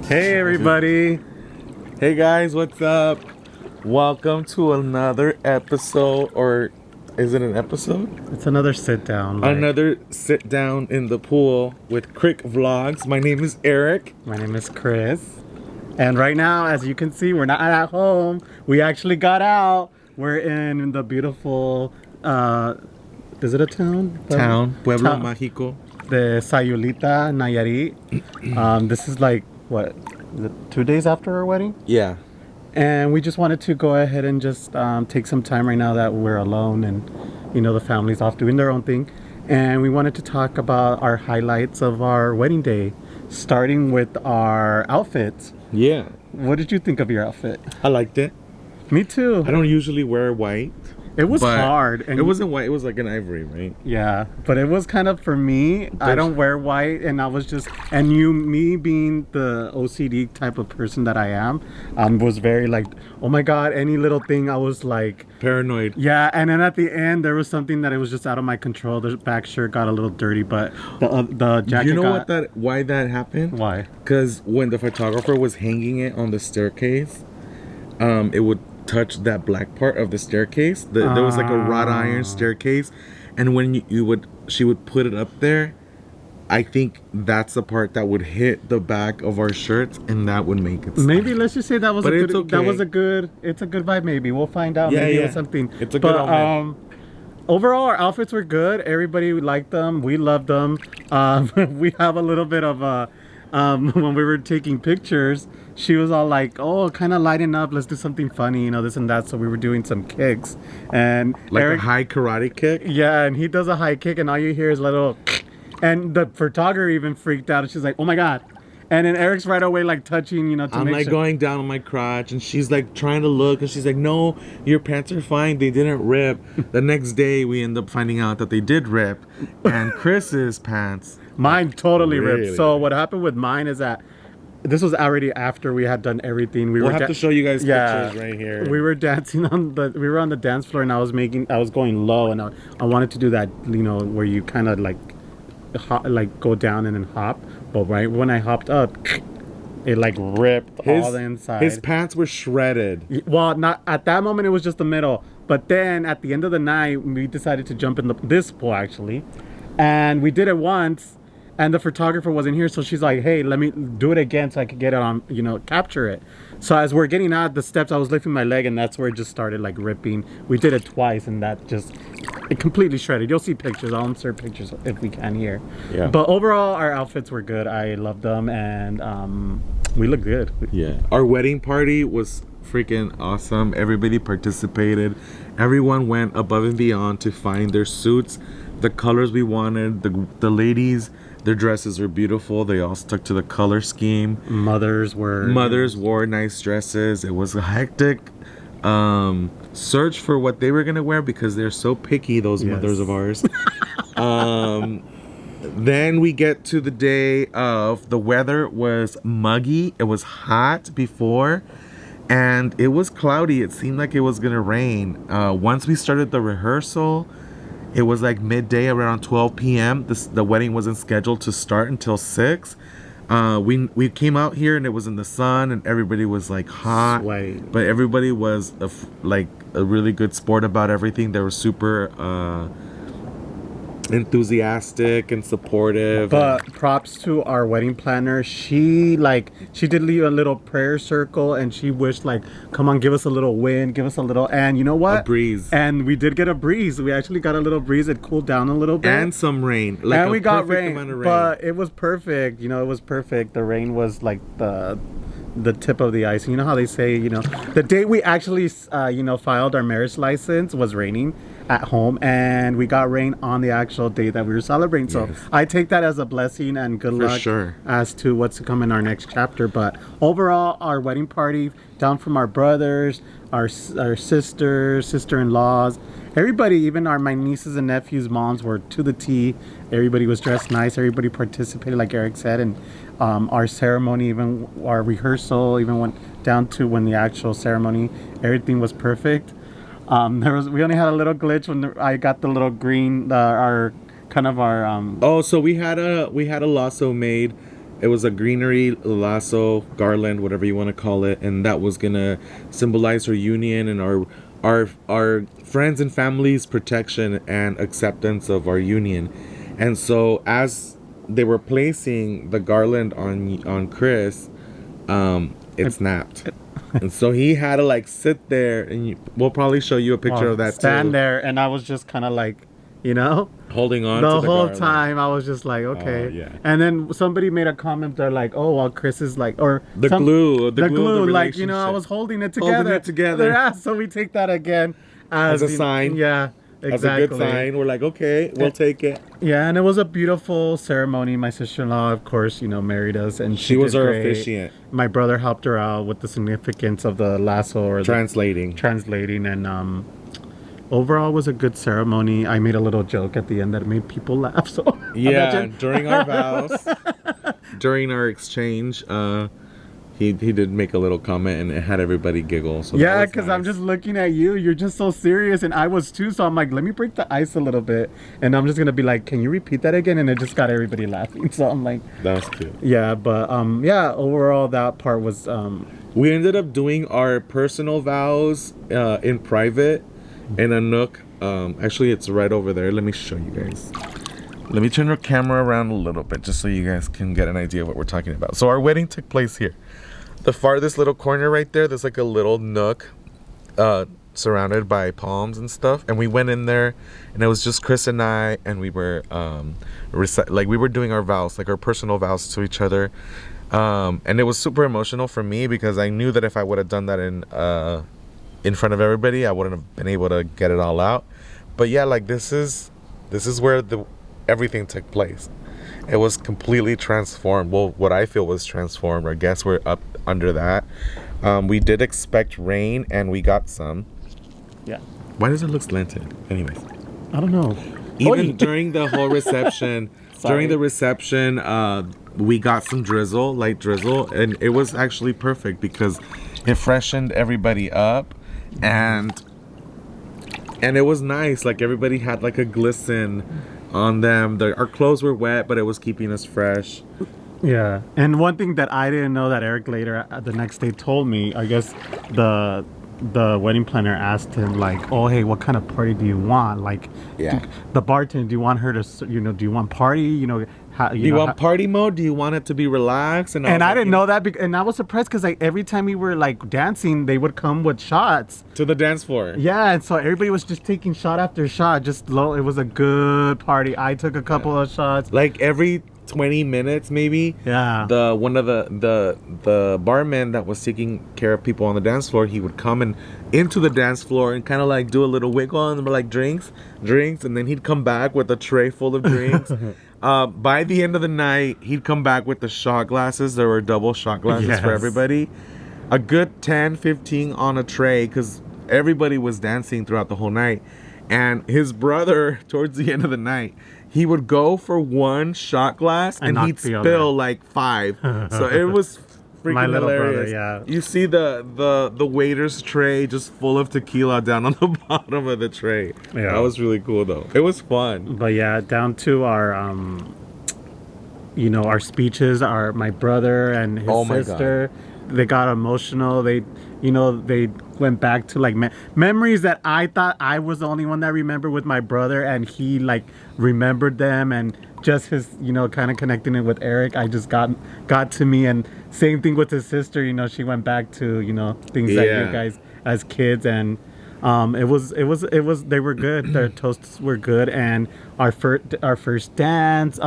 Hey everybody. Hey guys, what's up? Welcome to another episode, or is it an episode? It's another sit down. Another sit down in the pool with Crick Vlogs. My name is Eric. My name is Chris. And right now, as you can see, we're not at home. We actually got out. We're in the beautiful, is it a town? Pueblo Town. Mágico. The Sayulita, Nayarit. This is like, what, is it 2 days after our wedding? Yeah. And we just wanted to go ahead and just take some time right now that we're alone and, you know, the family's off doing their own thing. And we wanted to talk about our highlights of our wedding day, starting with our outfits. Yeah. What did you think of your outfit? I liked it. Me too. I don't usually wear white. It was but hard. It wasn't white. It was like an ivory, right? Yeah, but it was kind of for me. I don't wear white, and I was just, and me being the OCD type of person that I am, was very like, oh my god, any little thing, I was like Paranoid. yeah. And then at the end, there was something that it was just out of my control. The back shirt got a little dirty, but the jacket. You know got, why that happened? Why? Because when the photographer was hanging it on the staircase, it would touch that black part of the staircase. There was like a wrought iron staircase, and when she would put it up there, I think that's the part that would hit the back of our shirts, and that would make it stop. Maybe let's just say that was But a it's good. okay. That was a good. It's a good vibe. Maybe we'll find out. Yeah, maybe it yeah. was something. It's a good omen. Overall, our outfits were good. Everybody liked them. We loved them. We have a little bit of a. When we were taking pictures, she was all like, "Oh, kind of lighten up. Let's do something funny, you know, this and that." So we were doing some kicks, and Like Eric, a high karate kick. yeah, and he does a high kick, and all you hear is a little, and the photographer even freaked out. And she's like, "Oh my god!" And then Eric's right away like touching, you know, to I'm make like sure. going down on my crotch, and she's like trying to look, and she's like, "No, your pants are fine. They didn't rip." The next day, we end up finding out that they did rip, and Chris's pants. Mine totally ripped. Really? So what happened with mine is that this was already after we had done everything. We'll have to show you guys pictures right here. We were dancing we were on the dance floor, and I was going low, and I wanted to do that, you know, where you kind of like go down and then hop. But right when I hopped up, it like ripped all the inside. His pants were shredded. Well, not at that moment. It was just the middle. But then at the end of the night, we decided to jump in this pool actually, and we did it once. And the photographer wasn't here, so she's like, "Hey, let me do it again so I could get it on, you know, capture it." So as we're getting out the steps, I was lifting my leg, and that's where it just started like ripping. We did it twice, and it completely shredded. You'll see pictures. I'll insert pictures if we can here. Yeah. But overall, our outfits were good. I loved them, and we look good. Yeah. Our wedding party was freaking awesome. Everybody participated. Everyone went above and beyond to find their suits, the colors we wanted. The ladies, their dresses were beautiful. They all stuck to the color scheme. Mothers wore nice dresses. It was a hectic search for what they were gonna wear because they're so picky, those Yes. mothers of ours. Then we get to the day of the weather was muggy. It was hot before, and it was cloudy. It seemed like it was gonna rain. Once we started the rehearsal, it was like midday, around 12 p.m. The wedding wasn't scheduled to start until 6. We came out here, and it was in the sun, and everybody was like hot. Sweaty. But everybody was like a really good sport about everything. They were super enthusiastic and supportive. But props to our wedding planner. She did leave a little prayer circle, and she wished like, come on, give us a little wind, give us a little, and you know what? A breeze. And we did get a breeze. We actually got a little breeze. It cooled down a little bit. And some rain. Like and we got perfect rain, amount of rain. but it was perfect. You know, it was perfect. The rain was like the tip of the ice. You know how they say, you know, the day we actually, you know, filed our marriage license was raining at home, and we got rain on the actual day that we were celebrating. So Yes. I take that as a blessing and good For luck sure. as to what's to come in our next chapter. But overall, our wedding party, down from our brothers, our sister-in-laws, everybody, even my nieces and nephews' moms were to the T. Everybody was dressed nice. Everybody participated, like Eric said, and our ceremony, even our rehearsal, even went down to when the actual ceremony, everything was perfect. We only had a little glitch when I got the little green, so we had a lasso made, it was a greenery lasso, garland, whatever you want to call it, and that was gonna symbolize our union and our friends and family's protection and acceptance of our union. And so as they were placing the garland on Chris, it snapped. And so he had to like sit there, and we'll probably show you a picture of that stand too. there, and I was just kind of like, you know, Holding on the to the whole garland. time. I was just like, okay. Oh, yeah. And then somebody made a comment. They're like, oh, well, Chris is like, or The glue, the glue of the like, you know, I relationship. was holding it together. Holding it together. Yeah, so we take that again As a you know, sign. Yeah, exactly. As a good sign. We're like, okay, we'll take it. Yeah, and it was a beautiful ceremony. My sister-in-law, of course, you know, married us, and She was did our great. officiant. My brother helped her out with the significance of the lasso or translating, and overall it was a good ceremony. I made a little joke at the end that made people laugh. So Yeah, imagine. during our vows, during our exchange, he did make a little comment, and it had everybody giggle. So Yeah, that was because I'm nice. just looking at you. You're just so serious, and I was too. So I'm like, let me break the ice a little bit, and I'm just gonna be like, can you repeat that again? And it just got everybody laughing. So I'm like, That was cute. yeah, but yeah, overall that part was We ended up doing our personal vows in private in a nook. Actually, it's right over there. Let me show you guys. Let me turn the camera around a little bit just so you guys can get an idea of what we're talking about. So our wedding took place here. The farthest little corner right there, there's like a little nook surrounded by palms and stuff. And we went in there, and it was just Chris and I, and we were we were doing our vows, like our personal vows to each other. And it was super emotional for me because I knew that if I would have done that in front of everybody, I wouldn't have been able to get it all out. But yeah, like this is where everything took place. It was completely transformed. Well, what I feel was transformed. Our guests were up under that. We did expect rain, and we got some. yeah. Why does it look slanted? Anyways, I don't know. even during the whole reception, we got some drizzle, light drizzle, and it was actually perfect because it freshened everybody up, and it was nice. Like everybody had like a glisten on them. Our clothes were wet, but it was keeping us fresh. Yeah, and one thing that I didn't know that Eric later the next day told me, I guess the wedding planner asked him like, oh hey, what kind of party do you want? Like, Yeah. the bartender, do you want her to, you know, do you want party? You know, how, Do you want party mode? Do you want it to be relaxed? And I didn't know that, and I was surprised because like every time we were like dancing, they would come with shots. To the dance floor. Yeah, and so everybody was just taking shot after shot. Just low. It was a good party. I took a couple of shots. Like every 20 minutes maybe. Yeah. One of the barmen that was taking care of people on the dance floor, he would come into the dance floor and kind of like do a little wiggle and like drinks, and then he'd come back with a tray full of drinks. By the end of the night, he'd come back with the shot glasses. There were double shot glasses Yes. for everybody. A good 10, 15 on a tray because everybody was dancing throughout the whole night. And his brother, towards the end of the night, he would go for one shot glass and knock he'd the other. spill like 5. So it was freaking My little brother, hilarious. yeah. You see the waiter's tray just full of tequila down on the bottom of the tray. Yeah. That was really cool though. It was fun. But yeah, down to our you know, our speeches. My brother and his Oh my sister, they got emotional. They, you know, they went back to like memories that I thought I was the only one that remembered with my brother, and he like remembered them, and just his, you know, kind of connecting it with Eric. I just got to me, and same thing with his sister. You know, she went back to, you know, things that Yeah. you guys as kids, and it was they were good. Their toasts were good, and our first dance.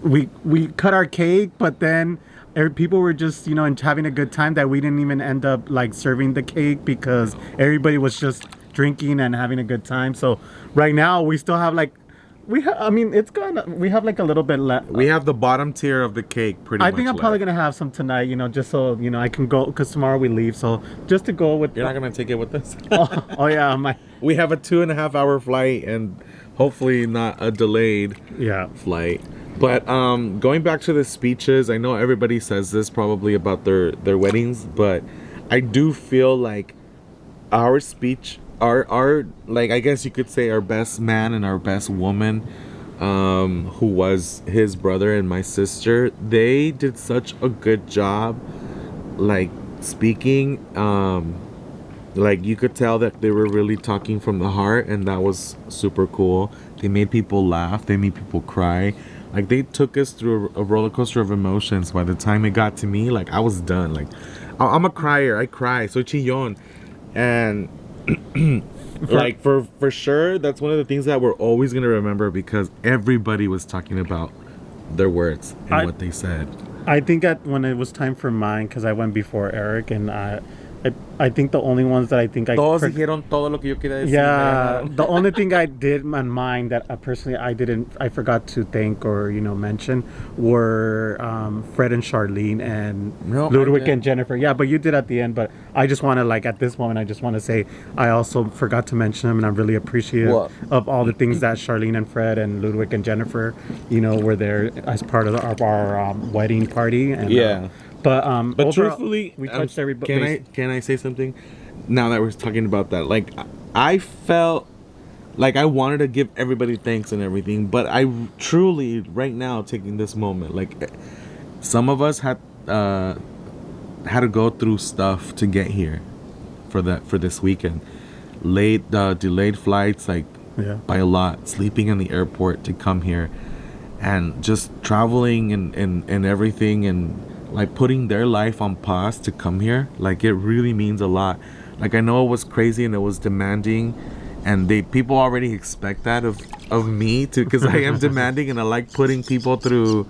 We cut our cake, but then people were just, you know, and having a good time that we didn't even end up like serving the cake because everybody was just drinking and having a good time. So right now we still have like I mean, it's gonna. We have like a little bit left. We have the bottom tier of the cake pretty much I think I'm probably left. gonna have some tonight, you know, just so you know I can go because tomorrow we leave. So just to go with. You're not gonna take it with us? oh yeah, We have a 2.5 hour flight and hopefully not a delayed yeah. flight. But going back to the speeches, I know everybody says this probably about their weddings, but I do feel like our speech, our like I guess you could say our best man and our best woman who was his brother and my sister, they did such a good job, like speaking. Like you could tell that they were really talking from the heart, and that was super cool. They made people laugh. They made people cry. Like they took us through a roller coaster of emotions. By the time it got to me, like I was done. Like I'm a crier. I cry. Soy chillón, and like for sure, that's one of the things that we're always gonna remember because everybody was talking about their words and what they said. I think when it was time for mine, because I went before Eric, and I think the only ones that I think Todos dijeron todo lo que yo quería decir. yeah, the only thing I did on mine that personally I forgot to thank or mention were Fred and Charlene and Ludwig and Jennifer. Yeah, but you did at the end. But I just want to at this moment I just want to say I also forgot to mention them, and I'm really appreciative of all the things that Charlene and Fred and Ludwig and Jennifer were there as part of our wedding party. And, But overall, truthfully, we touched everybody. Can I say something? Now that we're talking about that, like I felt like I wanted to give everybody thanks and everything, but I truly right now taking this moment, like some of us had to go through stuff to get here for this weekend. Delayed flights, like by a lot, sleeping in the airport to come here, and just traveling and everything, and like putting their life on pause to come here. Like it really means a lot. Like I know it was crazy and it was demanding, and people already expect that of me too, because I am demanding and I like putting people through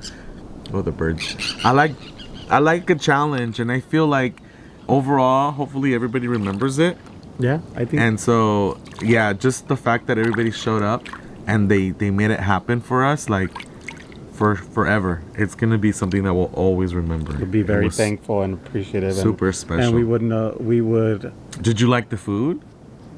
the birds. I like a challenge, and I feel like overall hopefully everybody remembers it. Yeah, I think. And so yeah, just the fact that everybody showed up and they made it happen for us, like for forever. It's gonna be something that we'll always remember. We'll be very thankful and appreciative. Super special. And we would. Did you like the food?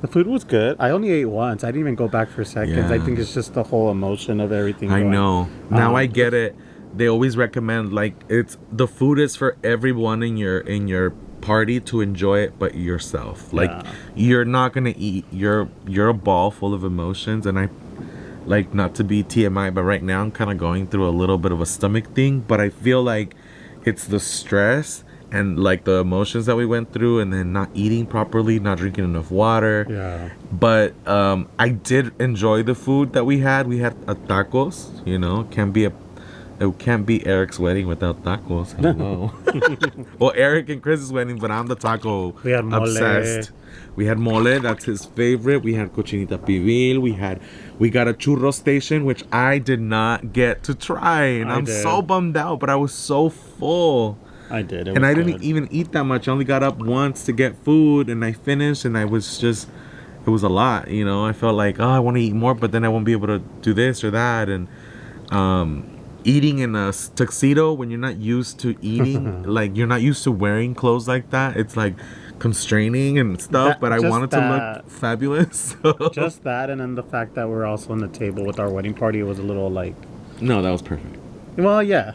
The food was good. I only ate once. I didn't even go back for seconds. I think it's just the whole emotion of everything. I know. Now I get it. They always recommend the food is for everyone in your party to enjoy it, but yourself. Like you're not gonna eat. You're a ball full of emotions, and I. Like, not to be TMI, but right now I'm kind of going through a little bit of a stomach thing. But I feel like it's the stress and like the emotions that we went through, and then not eating properly, not drinking enough water. Yeah. But I did enjoy the food that we had. We had tacos. It can't be Eric's wedding without tacos. Hello. Well, Eric and Chris's wedding, but I'm the taco obsessed. We had mole, that's his favorite. We had cochinita pibil. We got a churro station, which I did not get to try, and I'm so bummed out. But I was so full. I did, and I didn't even eat that much. I only got up once to get food, and I finished, and it was a lot. I felt like, I want to eat more, but then I won't be able to do this or that, and eating in a tuxedo when you're not used to eating, like you're not used to wearing clothes like that. It's like constraining and stuff, but I wanted to look fabulous. So. Just that, and then the fact that we're also on the table with our wedding party, it was a little like. No, that was perfect. Well, yeah,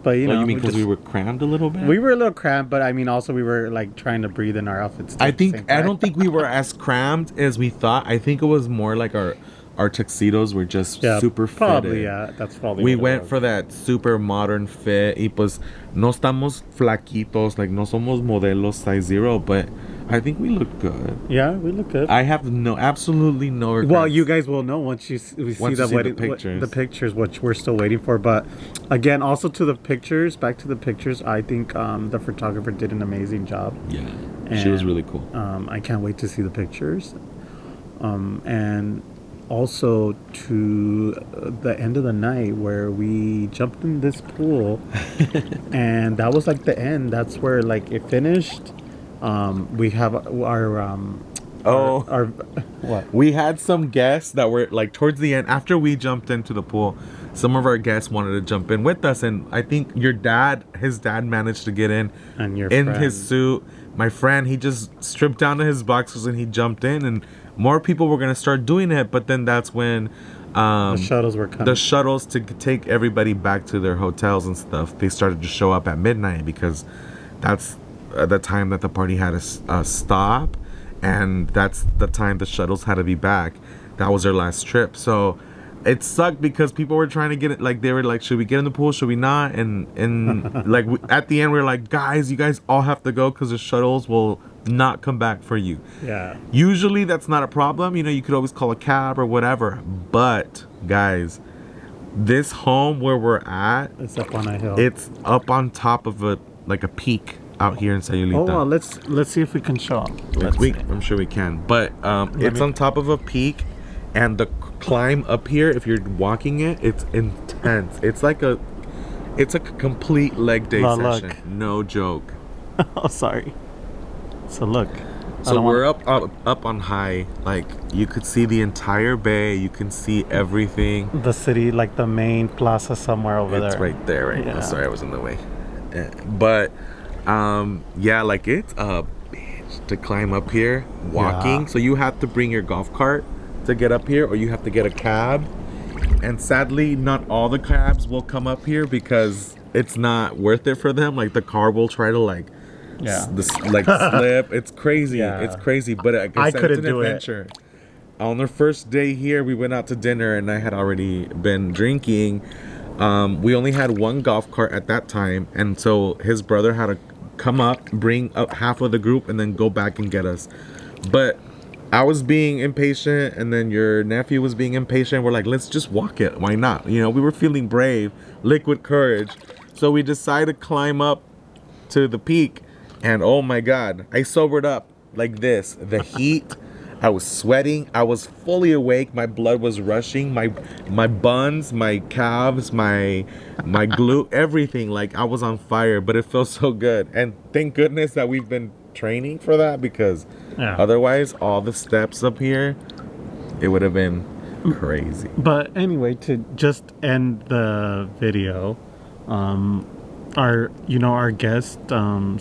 but you mean because we were crammed a little bit? We were a little cramped, but I mean also we were like trying to breathe in our outfits. I don't think we were as crammed as we thought. I think it was more like our tuxedos were just super fitted. Probably, that's probably. We went for that super modern fit. Y pues no estamos flaquitos, like no somos modelos size 0, but I think we look good. Yeah, we look good. I have absolutely no regrets. Well, you guys will know once we see the pictures, which we're still waiting for. But again, also back to the pictures, I think the photographer did an amazing job. Yeah, she was really cool. I can't wait to see the pictures. And also to the end of the night where we jumped in this pool and that was like the end. That's where like it finished. We have we had some guests that were like towards the end after we jumped into the pool. Some of our guests wanted to jump in with us, and I think his dad managed to get in his suit. My friend, he just stripped down to his boxers and he jumped in, and more people were going to start doing it, but then that's when the shuttles were coming. The shuttles to take everybody back to their hotels and stuff, they started to show up at midnight because that's the time that the party had a stop, and that's the time the shuttles had to be back. That was their last trip. So it sucked because people were trying to get it. Like they were like, should we get in the pool? Should we not? And like at the end we were like, guys, you guys all have to go because the shuttles will not come back for you. Yeah. Usually that's not a problem. You know, you could always call a cab or whatever. But guys, this home where we're at, It's up on a hill. it's up on top of a peak out here in Sayulita. Oh, well, let's see if we can show them. Let's see. I'm sure we can. But it's on top of a peak, and the climb up here, if you're walking it, it's intense. It's a complete leg day Well, session. look. No joke. Oh, sorry. So look. So we're up on high. Like you could see the entire bay. You can see everything. The city, like the main plaza somewhere over there. It's right there, right now. Yeah. Sorry, I was in the way. But yeah, like it's a bitch to climb up here walking. Yeah. So you have to bring your golf cart to get up here, or you have to get a cab. And sadly, not all the cabs will come up here because it's not worth it for them. Like the car will try to like slip. It's crazy. Yeah. It's crazy. But like I I said, couldn't it's an do it. adventure. On the first day here, we went out to dinner, and I had already been drinking. We only had one golf cart at that time, and so his brother had to come up, bring up half of the group, and then go back and get us. But I was being impatient, and then your nephew was being impatient. We're like, let's just walk it. Why not? You know, we were feeling brave, liquid courage. So we decided to climb up to the peak, and oh my God, I sobered up like this. The heat. I was sweating. I was fully awake. My blood was rushing. My buns, my calves, my glute, everything. Like I was on fire, but it felt so good. And thank goodness that we've been training for that, because otherwise all the steps up here, it would have been crazy. But anyway, to just end the video, our guests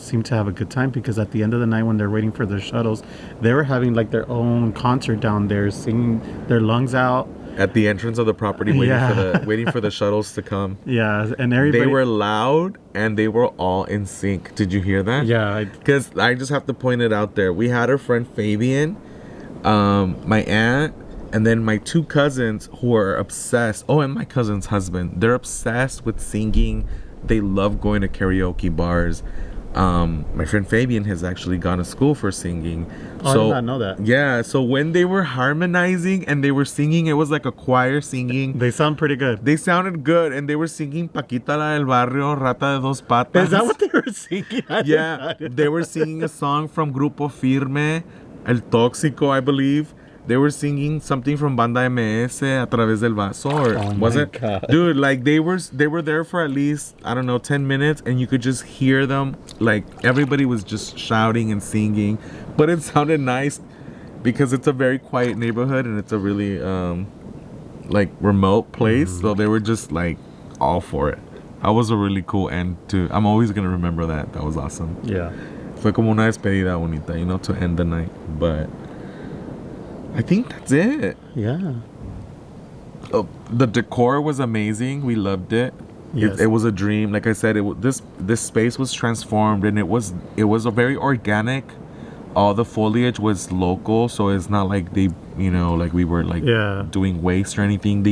seemed to have a good time, because at the end of the night when they're waiting for their shuttles, they were having like their own concert down there, singing their lungs out At the entrance of the property, waiting for the shuttles to come. Yeah, and everybody. They were loud and they were all in sync. Did you hear that? Yeah. Because I just have to point it out there. We had our friend Fabian, my aunt, and then my two cousins who are obsessed. Oh, and my cousin's husband. They're obsessed with singing. They love going to karaoke bars. My friend Fabian has actually gone to school for singing. Oh, So, I did not know that. Yeah, so when they were harmonizing and they were singing, it was like a choir singing. They sound pretty good. They sounded good, and they were singing Paquita la del Barrio, Rata de Dos Patas. Is that what they were singing? Yeah, they were singing a song from Grupo Firme, El Tóxico, I believe. They were singing something from Banda MS, A Través del Vaso, or Oh was my it? God. Dude, like they were there for at least, I don't know, 10 minutes, and you could just hear them. Like everybody was just shouting and singing, but it sounded nice because it's a very quiet neighborhood and it's a really like remote place. So they were just like all for it. That was a really cool end to. I'm always gonna remember that. That was awesome. Yeah. Fue como una despedida bonita, you know, to end the night. But I think that's it. Yeah. The decor was amazing. We loved it. Yes. It was a dream. Like I said, this space was transformed, and it was a very organic. All the foliage was local, so it's not like they, you know, like we were like doing waste or anything.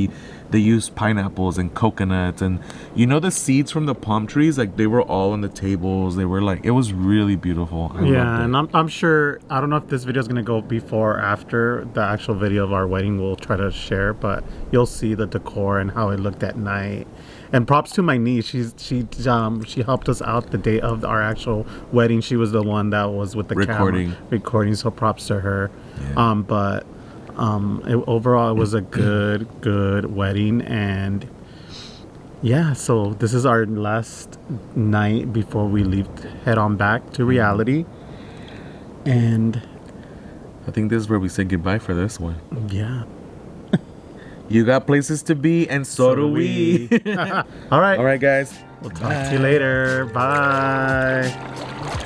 They used pineapples and coconuts, and you know the seeds from the palm trees, like they were all on the tables. They were like, it was really beautiful. I loved it. And I'm sure, I don't know if this video is going to go before or after the actual video of our wedding. We'll try to share, but you'll see the decor and how it looked at night. And props to my niece. She helped us out the day of our actual wedding. She was the one that was with the camera recording. So props to her. Yeah. Overall, it was a good wedding. And yeah, so this is our last night before we head on back to reality. And I think this is where we say goodbye for this one. yeah. You got places to be, and so do we. All right. All right, guys. We'll talk to you later. Bye.